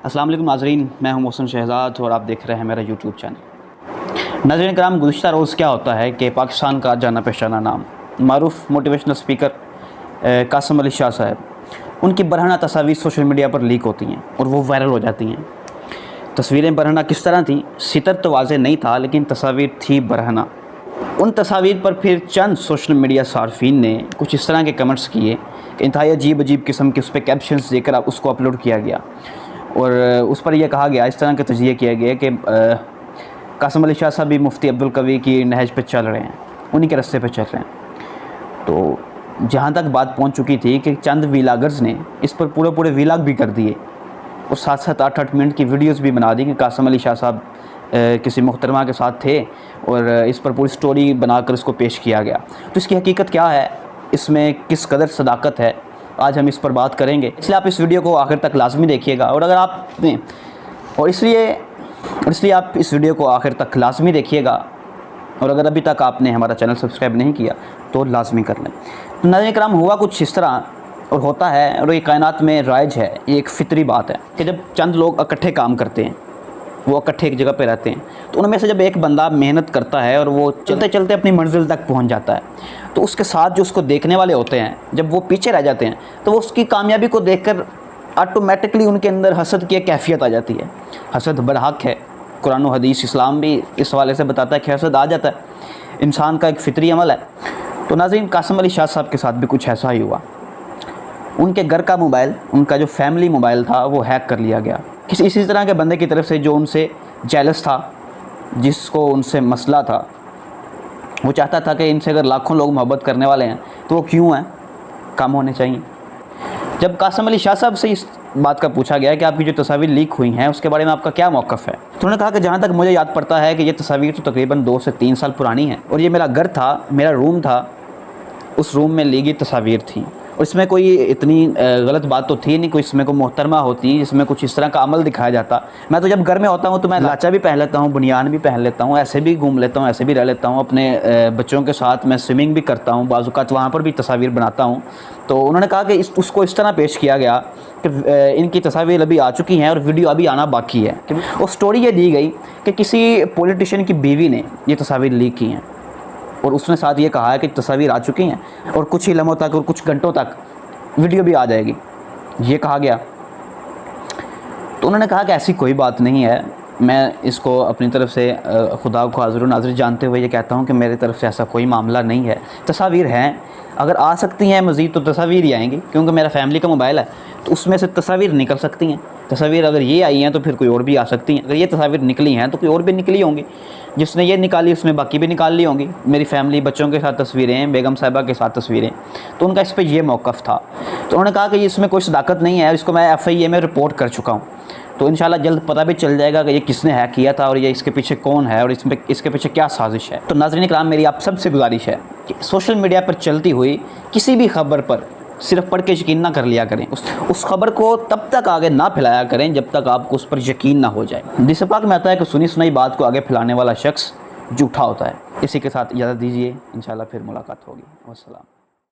अस्सलाम वालेकुम नाज़रीन, मैं हूं मोहसिन शहजाद और आप देख रहे हैं मेरा यूट्यूब चैनल। नाज़रीन कराम, गुज़िश्ता रोज़ क्या होता है कि पाकिस्तान का जाना पहचाना नाम मारूफ मोटिवेशनल स्पीकर कासिम अली शाह साहब, उनकी बरहना तस्वीर सोशल मीडिया पर लीक होती हैं और वो वायरल हो जाती हैं। तस्वीरें बरहना किस तरह थी, सितर तो वाज़े नहीं था लेकिन तस्वीर थी बरहना। उन तस्वीर पर फिर चंद सोशल मीडिया सार्फिन ने कुछ इस तरह के कमेंट्स किए कि इंतहाई अजीब अजीब किस्म के उस पर कैप्शंस देकर उसको अपलोड किया गया और उस पर यह कहा गया, इस तरह का तजिया किया गया कि कासिम अली शाह साहब भी मुफ्ती अब्दुल कवी की नहज पर चल रहे हैं, उन्हीं के रास्ते पर चल रहे हैं। तो जहाँ तक बात पहुँच चुकी थी कि चंद वीलागर्स ने इस पर पूरे वीलाग भी कर दिए और 7-7, 8-8 मिनट की वीडियोस भी बना दी कि कासिम अली शाह साहब किसी मुहतरमा के साथ थे और इस पर पूरी स्टोरी बनाकर इसको पेश किया गया। तो इसकी हकीकत क्या है, इसमें किस कदर सदाकत है, आज हम इस पर बात करेंगे। इसलिए आप इस वीडियो को आखिर तक लाजमी देखिएगा और अगर आप इसलिए आप इस वीडियो को आखिर तक लाजमी देखिएगा और अगर अभी तक आपने हमारा चैनल सब्सक्राइब नहीं किया तो लाजमी कर लें। तो नाज़रीन कराम, हुआ कुछ इस तरह और होता है और ये कायनात में राइज है, ये एक फ़ितरी बात है कि जब चंद लोग इकट्ठे काम करते हैं, वो इकट्ठे एक जगह पे रहते हैं, तो उनमें से जब एक बंदा मेहनत करता है और वो चलते चलते अपनी मंजिल तक पहुंच जाता है, तो उसके साथ जो उसको देखने वाले होते हैं, जब वो पीछे रह जाते हैं तो वो उसकी कामयाबी को देखकर ऑटोमेटिकली उनके अंदर हसद की एक कैफियत आ जाती है। हसद बरहक है, कुरान और हदीस इस्लाम भी इस हवाले से बताता है कि हसद आ जाता है, इंसान का एक फ़ितरी अमल है। तो नाज़रीन, कासिम अली शाह साहब के साथ भी कुछ ऐसा ही हुआ। उनके घर का मोबाइल, उनका जो फैमिली मोबाइल था, वो हैक कर लिया गया किसी इसी तरह के बंदे की तरफ से जो उनसे जेलस था, जिसको उनसे मसला था। वो चाहता था कि इनसे अगर लाखों लोग मोहब्बत करने वाले हैं तो वो क्यों हैं, कम होने चाहिए। जब कासिम अली शाह साहब से इस बात का पूछा गया कि आपकी जो तस्वीर लीक हुई हैं उसके बारे में आपका क्या मौक़िफ़ है, तो उन्होंने कहा कि जहाँ तक मुझे याद पड़ता है कि ये तस्वीर तो तकरीबन 2 से 3 साल पुरानी है और ये मेरा घर था, मेरा रूम था, उस रूम में ली गई तस्वीर थी और इसमें कोई इतनी गलत बात तो थी नहीं, कोई इसमें कोई मोहतरमा होती जिसमें कुछ इस तरह का अमल दिखाया जाता। मैं तो जब घर में होता हूँ तो मैं लाचा भी पहन लेता हूँ, बुनियान भी पहन लेता हूँ, ऐसे भी घूम लेता हूँ, ऐसे भी रह लेता हूँ, अपने बच्चों के साथ मैं स्विमिंग भी करता हूँ, बाज़-औक़ात वहाँ पर भी तस्वीर बनाता हूँ। तो उन्होंने कहा कि उसको इस तरह पेश किया गया कि इनकी तस्वीर अभी आ चुकी हैं और वीडियो अभी आना बाकी है। और स्टोरी ये दी गई कि किसी पॉलिटिशियन की बीवी ने ये तस्वीर लीक की हैं और उसने साथ ये कहा है कि तस्वीर आ चुकी हैं और कुछ ही लम्हों तक और कुछ घंटों तक वीडियो भी आ जाएगी, ये कहा गया। तो उन्होंने कहा कि ऐसी कोई बात नहीं है। मैं इसको अपनी तरफ से खुदा को हाज़िर व नाज़िर जानते हुए ये कहता हूँ कि मेरी तरफ से ऐसा कोई मामला नहीं है। तस्वीर हैं, अगर आ सकती हैं मज़ीद तो तस्वीर ही आएंगी, क्योंकि मेरा फैमिली का मोबाइल है तो उसमें से तस्वीर निकल सकती हैं। तस्वीर अगर ये आई हैं तो फिर कोई और भी आ सकती हैं, अगर ये तस्वीर निकली हैं तो कोई और भी निकली होंगी, जिसने ये निकाली उसने बाकी भी निकाल ली होंगी। मेरी फैमिली, बच्चों के साथ तस्वीरें, बेगम साहिबा के साथ तस्वीरें, तो उनका इस पर यह मौक़िफ़ था। तो उन्होंने कहा कि इसमें कोई सदाकत नहीं है, इसको मैं FIA में रिपोर्ट कर चुका हूँ, तो इंशाल्लाह जल्द पता भी चल जाएगा कि ये किसने हैक किया था और ये इसके पीछे कौन है और इसके पीछे क्या साजिश है। तो नाज़रीन कराम, मेरी आप सबसे गुजारिश है कि सोशल मीडिया पर चलती हुई किसी भी खबर पर सिर्फ पढ़ के यकीन ना कर लिया करें, उस खबर को तब तक आगे ना फैलाया करें जब तक आपको उस पर यकीन ना हो जाए। हदीस पाक में आता है कि सुनी सुनाई बात को आगे फैलाने वाला शख्स झूठा होता है। इसी के साथ इजाज़त दीजिए, इंशाल्लाह फिर मुलाकात होगी। वस्सलाम।